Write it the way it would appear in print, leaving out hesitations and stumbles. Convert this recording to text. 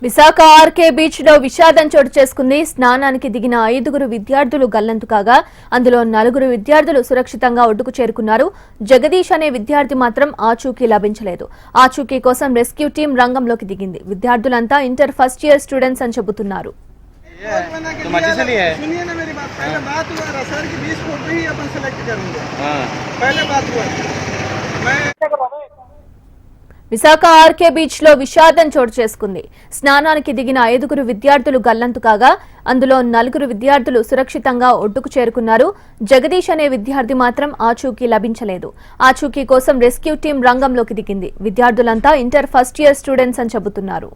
Visakha RK beach లో విషాదం చోటు చేసుకుంది. స్నానానికి దిగిన 5 విద్యార్థులు గల్లంతు కాగా అందులో 4 విద్యార్థులు సురక్షితంగా ఒడ్డుకు చేరుకున్నారు. జగదీష్ అనే విద్యార్థి మాత్రం ఆచూకీ లభించలేదు. ఆచూకీ కోసం రెస్క్యూ టీం రంగంలోకి దిగింది. విద్యార్థులంతా ఇంటర్ ఫస్ట్ ఇయర్ స్టూడెంట్స్ అని చెబుతున్నారు. విశాఖ ఆర్కే బీచ్ లో విషాదం చోటు చేసుకుంది. స్నానానికి దిగిన 5 విద్యార్థులు గల్లంతు కాగా అందులో 4 విద్యార్థులు సురక్షితంగా ఒడ్డుకు చేరుకున్నారు. జగదీష్ అనే విద్యార్థి మాత్రం ఆచూకీ లభించలేదు. ఆచూకీ కోసం రెస్క్యూ టీం రంగంలోకి దిగింది. విద్యార్థులంతా ఇంటర్ ఫస్ట్ ఇయర్ స్టూడెంట్స్ అని చెబుతున్నారు.